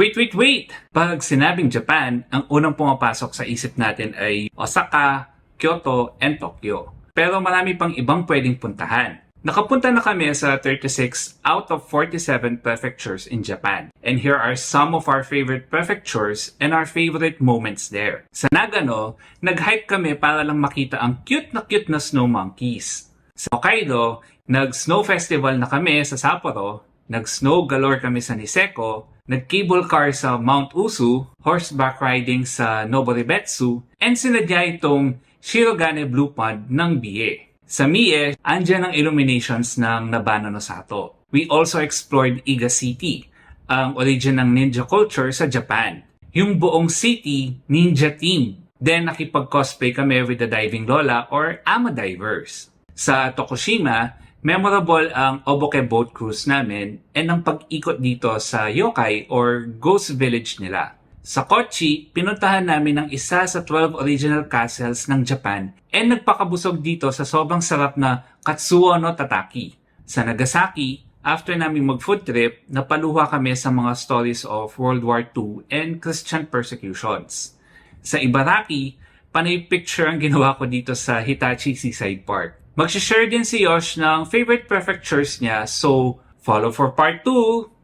Wait! Pag sinabing Japan, ang unang pumapasok sa isip natin ay Osaka, Kyoto, and Tokyo. Pero marami pang ibang pwedeng puntahan. Nakapunta na kami sa 36 out of 47 prefectures in Japan. And here are some of our favorite prefectures and our favorite moments there. Sa Nagano, nag-hike kami para lang makita ang cute na snow monkeys. Sa Hokkaido, nag-snow festival na kami sa Sapporo, nag-snow galore kami sa Niseko, nag-cable car sa Mount Usu, horseback riding sa Noboribetsu, and sinadya itong Shirogane Blue Pond ng Biie. Sa Mie, andyan ang illuminations ng Nabano no Sato. We also explored Iga City, ang origin ng ninja culture sa Japan. Yung buong city, ninja team. Then nakipag-cosplay kami with the Diving Lola or Ama Divers. Sa Tokushima, memorable ang Oboke boat cruise namin and ang pag-ikot dito sa yokai or ghost village nila. Sa Kochi, pinuntahan namin ang isa sa 12 original castles ng Japan and nagpakabusog dito sa sobrang sarap na Katsuo no Tataki. Sa Nagasaki, after naming mag-food trip, napaluha kami sa mga stories of World War II and Christian persecutions. Sa Ibaraki, panay picture ang ginawa ko dito sa Hitachi Seaside Park. Mag-share din si Yosh ng favorite prefectures niya, so follow for part 2!